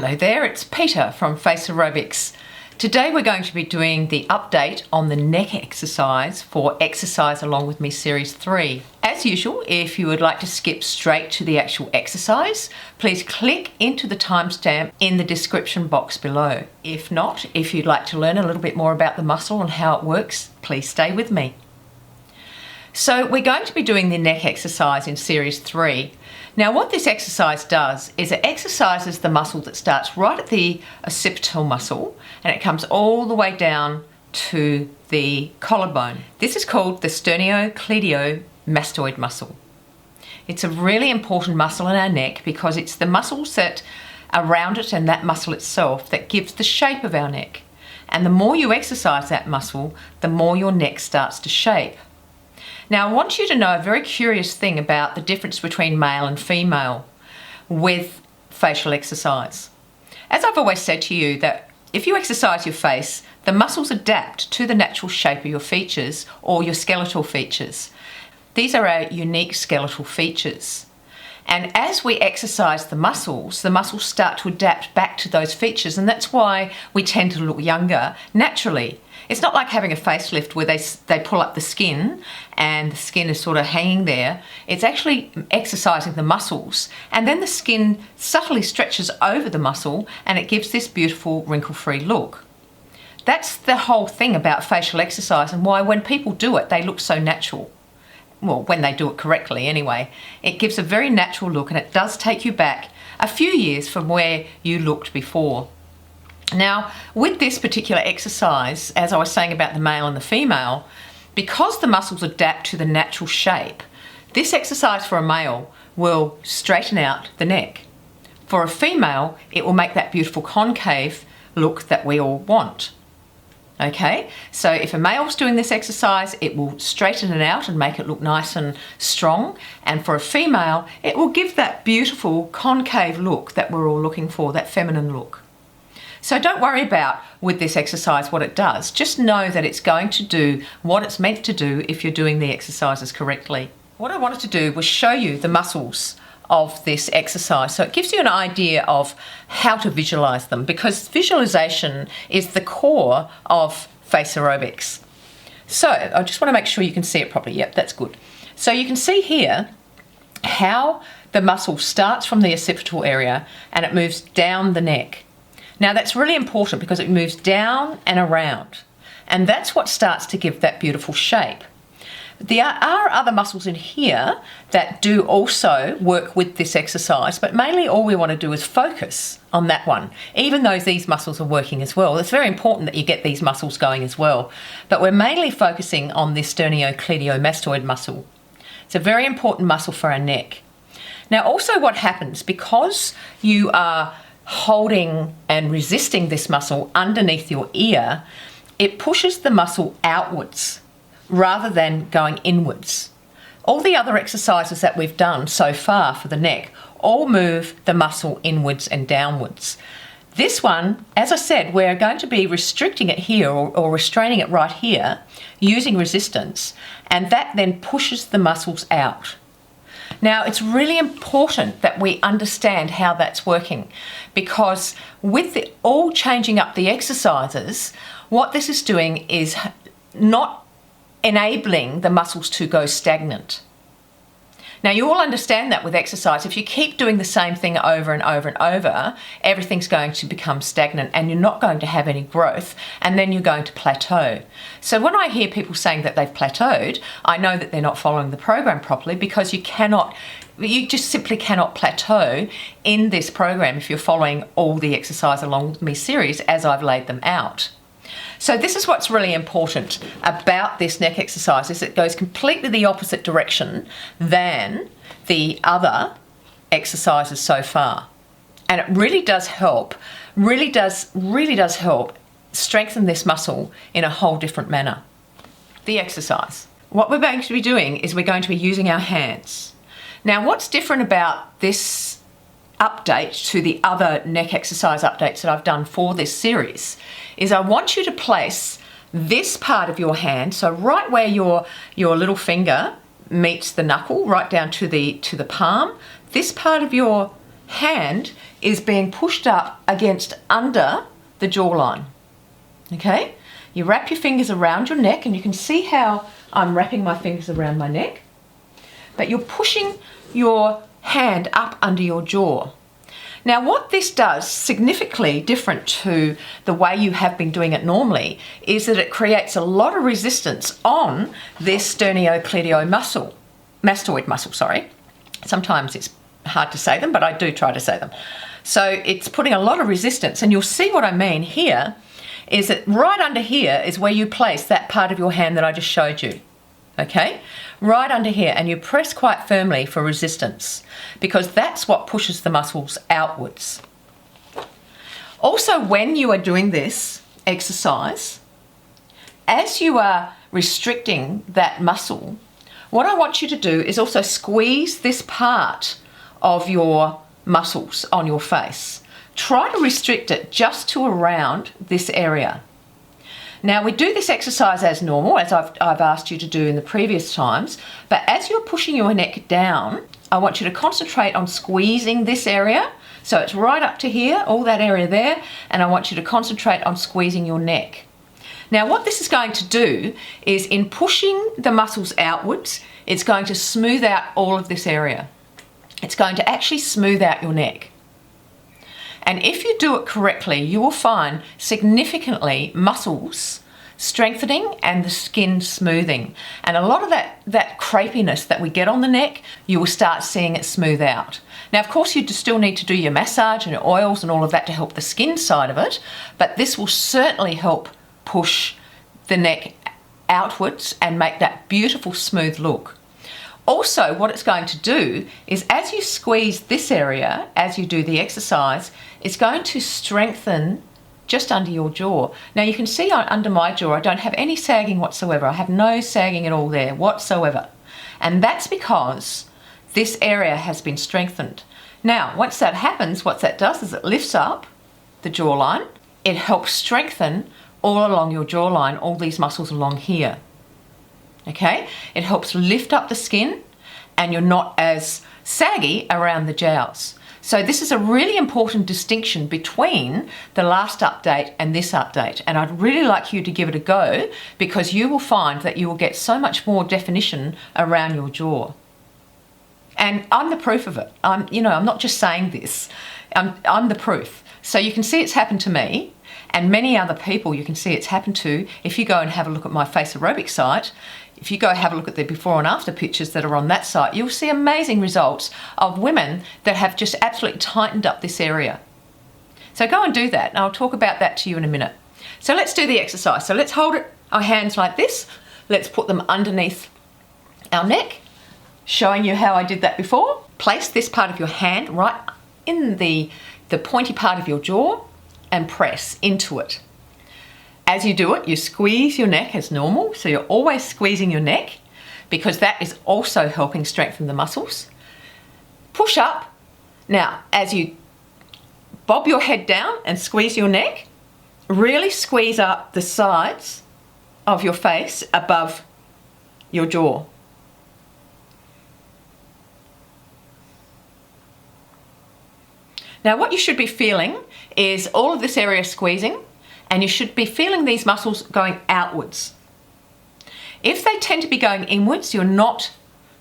Hello there, it's Peter from FACEROBICS. Today we're going to be doing the update on the neck exercise for Exercise Along With Me Series 3. As usual, if you would like to skip straight to the actual exercise, please click into the timestamp in the description box below. If not, if you'd like to learn a little bit more about the muscle and how it works, please stay with me. So we're going to be doing the neck exercise in Series 3. Now what this exercise does is it exercises the muscle that starts right at the occipital muscle and it comes all the way down to the collarbone. This is called the sternocleidomastoid muscle. It's a really important muscle in our neck because it's the muscles that around it and that muscle itself that gives the shape of our neck. And the more you exercise that muscle, the more your neck starts to shape. Now I want you to know a very curious thing about the difference between male and female with facial exercise. As I've always said to you, that if you exercise your face, the muscles adapt to the natural shape of your features or your skeletal features. These are our unique skeletal features. And as we exercise the muscles start to adapt back to those features, and that's why we tend to look younger naturally. It's not like having a facelift where they pull up the skin and the skin is sort of hanging there. It's actually exercising the muscles, and then the skin subtly stretches over the muscle and it gives this beautiful wrinkle-free look. That's the whole thing about facial exercise and why when people do it, they look so natural. Well, when they do it correctly anyway. It gives a very natural look and it does take you back a few years from where you looked before. Now, with this particular exercise, as I was saying about the male and the female, because the muscles adapt to the natural shape, this exercise for a male will straighten out the neck. For a female, it will make that beautiful concave look that we all want. Okay, so if a male's doing this exercise, it will straighten it out and make it look nice and strong. And for a female, it will give that beautiful concave look that we're all looking for, that feminine look. So don't worry about with this exercise what it does. Just know that it's going to do what it's meant to do if you're doing the exercises correctly. What I wanted to do was show you the muscles of this exercise, so it gives you an idea of how to visualize them, because visualization is the core of face aerobics. So I just want to make sure you can see it properly. Yep, that's good. So you can see here how the muscle starts from the occipital area and it moves down the neck. Now that's really important because it moves down and around, and that's what starts to give that beautiful shape. There are other muscles in here that do also work with this exercise, but mainly all we want to do is focus on that one, even though these muscles are working as well. It's very important that you get these muscles going as well, but we're mainly focusing on this sternocleidomastoid muscle. It's a very important muscle for our neck. Now also what happens, because you are holding and resisting this muscle underneath your ear, it pushes the muscle outwards rather than going inwards. All the other exercises that we've done so far for the neck all move the muscle inwards and downwards. This one, as I said, we're going to be restricting it here or restraining it right here using resistance, and that then pushes the muscles out. Now it's really important that we understand how that's working, because with all changing up the exercises, what this is doing is not enabling the muscles to go stagnant. Now you all understand that with exercise, if you keep doing the same thing over and over and over, everything's going to become stagnant and you're not going to have any growth, and then you're going to plateau. So when I hear people saying that they've plateaued, I know that they're not following the program properly, because you just simply cannot plateau in this program if you're following all the Exercise Along With Me series as I've laid them out. So this is what's really important about this neck exercise, is it goes completely the opposite direction than the other exercises so far. And it really does help, really does help strengthen this muscle in a whole different manner. The exercise. What we're going to be doing is we're going to be using our hands. Now what's different about this update to the other neck exercise updates that I've done for this series is I want you to place this part of your hand, so right where your little finger meets the knuckle, right down to the palm, this part of your hand is being pushed up against under the jawline. Okay? You wrap your fingers around your neck, and you can see how I'm wrapping my fingers around my neck. But you're pushing your hand up under your jaw. Now, what this does, significantly different to the way you have been doing it normally, is that it creates a lot of resistance on this sternocleidomastoid muscle, sorry. Sometimes it's hard to say them, but I do try to say them. So it's putting a lot of resistance, and you'll see what I mean here is that right under here is where you place that part of your hand that I just showed you. Okay? Right under here, and you press quite firmly for resistance, because that's what pushes the muscles outwards. Also, when you are doing this exercise, as you are restricting that muscle, what I want you to do is also squeeze this part of your muscles on your face. Try to restrict it just to around this area. Now, we do this exercise as normal, as I've asked you to do in the previous times, but as you're pushing your neck down, I want you to concentrate on squeezing this area. So it's right up to here, all that area there, and I want you to concentrate on squeezing your neck. Now, what this is going to do is, in pushing the muscles outwards, it's going to smooth out all of this area. It's going to actually smooth out your neck. And if you do it correctly, you will find significantly muscles strengthening and the skin smoothing. And a lot of that crepiness that we get on the neck, you will start seeing it smooth out. Now, of course, you still need to do your massage and your oils and all of that to help the skin side of it, but this will certainly help push the neck outwards and make that beautiful smooth look. Also, what it's going to do is, as you squeeze this area, as you do the exercise, it's going to strengthen just under your jaw. Now, you can see under my jaw, I don't have any sagging whatsoever. I have no sagging at all there whatsoever. And that's because this area has been strengthened. Now, once that happens, what that does is it lifts up the jawline. It helps strengthen all along your jawline, all these muscles along here. Okay? It helps lift up the skin, and you're not as saggy around the jowls. So this is a really important distinction between the last update and this update, and I'd really like you to give it a go, because you will find that you will get so much more definition around your jaw. And I'm the proof of it. I'm not just saying this. I'm the proof. So you can see it's happened to me, and many other people you can see it's happened to. If you go and have a look at my FACEROBICS site, if you go have a look at the before and after pictures that are on that site, you'll see amazing results of women that have just absolutely tightened up this area. So go and do that, and I'll talk about that to you in a minute. So let's do the exercise. So let's hold our hands like this. Let's put them underneath our neck, showing you how I did that before. Place this part of your hand right in the pointy part of your jaw and press into it. As you do it, you squeeze your neck as normal, so you're always squeezing your neck, because that is also helping strengthen the muscles. Push up. Now, as you bob your head down and squeeze your neck, really squeeze up the sides of your face above your jaw. Now, what you should be feeling is all of this area squeezing, and you should be feeling these muscles going outwards. If they tend to be going inwards, you're not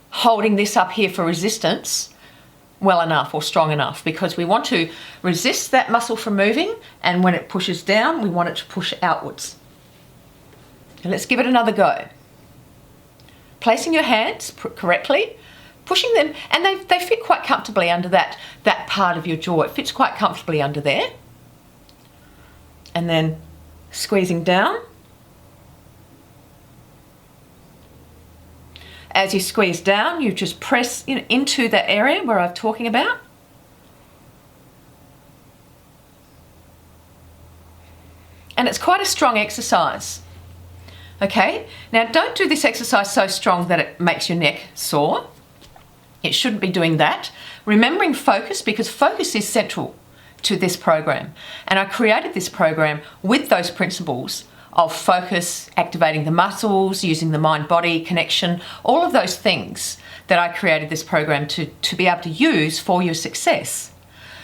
holding this up here for resistance well enough or strong enough, because we want to resist that muscle from moving, and when it pushes down, we want it to push outwards. And let's give it another go. Placing your hands correctly, pushing them, and they fit quite comfortably under that part of your jaw. It fits quite comfortably under there. And then squeezing down. As you squeeze down, you just press into that area where I'm talking about. And it's quite a strong exercise. Okay, now don't do this exercise so strong that it makes your neck sore. It shouldn't be doing that. Remembering focus, because focus is central to this program. And I created this program with those principles of focus, activating the muscles, using the mind-body connection, all of those things that I created this program to be able to use for your success.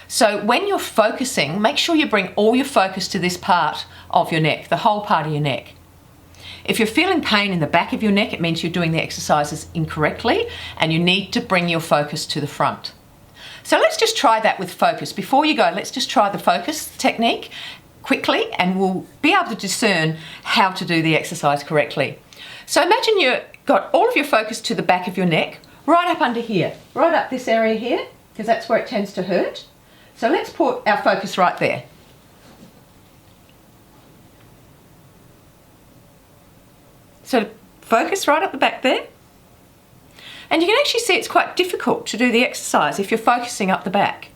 So when you're focusing, make sure you bring all your focus to this part of your neck, the whole part of your neck. If you're feeling pain in the back of your neck, it means you're doing the exercises incorrectly and you need to bring your focus to the front. So let's just try that with focus. Before you go, let's just try the focus technique quickly and we'll be able to discern how to do the exercise correctly. So imagine you've got all of your focus to the back of your neck, right up under here, right up this area here, because that's where it tends to hurt. So let's put our focus right there. So focus right up the back there. And you can actually see it's quite difficult to do the exercise if you're focusing up the back.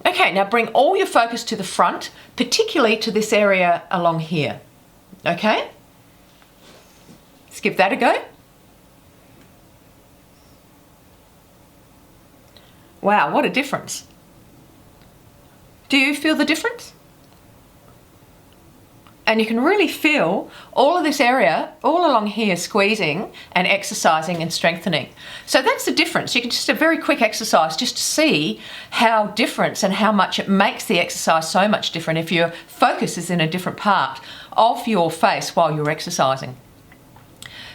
Okay, now bring all your focus to the front, particularly to this area along here. Okay? Let's give that a go. Wow, what a difference. Do you feel the difference? And you can really feel all of this area, all along here, squeezing and exercising and strengthening. So that's the difference. You can just a very quick exercise just to see how different and how much it makes the exercise so much different if your focus is in a different part of your face while you're exercising.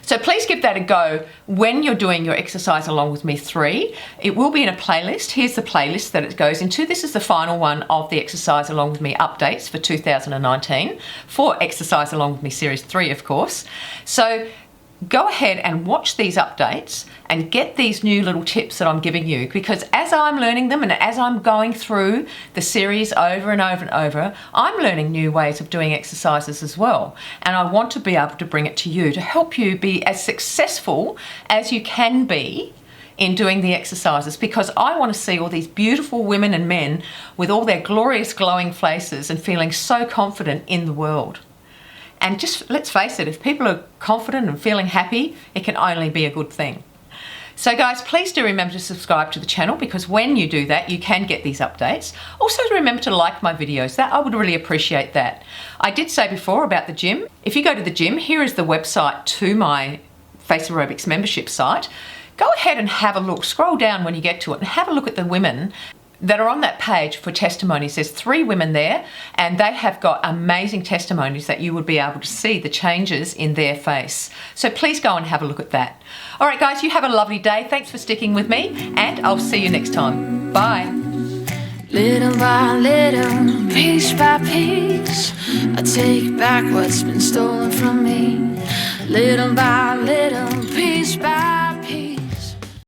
So please give that a go when you're doing your exercise along with me 3. It will be in a playlist. Here's the playlist that it goes into. This is the final one of the exercise along with me updates for 2019 for exercise along with me series 3, of course. So go ahead and watch these updates and get these new little tips that I'm giving you, because as I'm learning them and as I'm going through the series over and over and over, I'm learning new ways of doing exercises as well. And I want to be able to bring it to you to help you be as successful as you can be in doing the exercises, because I want to see all these beautiful women and men with all their glorious glowing faces and feeling so confident in the world. And just let's face it, if people are confident and feeling happy, it can only be a good thing. So guys, please do remember to subscribe to the channel, because when you do that, you can get these updates. Also remember to like my videos. That I would really appreciate that. I did say before about the gym. If you go to the gym, here is the website to my FACEROBICS membership site. Go ahead and have a look. Scroll down when you get to it and have a look at the women that are on that page for testimonies. There's 3 women there and they have got amazing testimonies that you would be able to see the changes in their face. So please go and have a look at that. All right guys, you have a lovely day. Thanks for sticking with me and I'll see you next time. Bye. Little by little, piece by piece, I take back what's been stolen from me. Little by little, piece by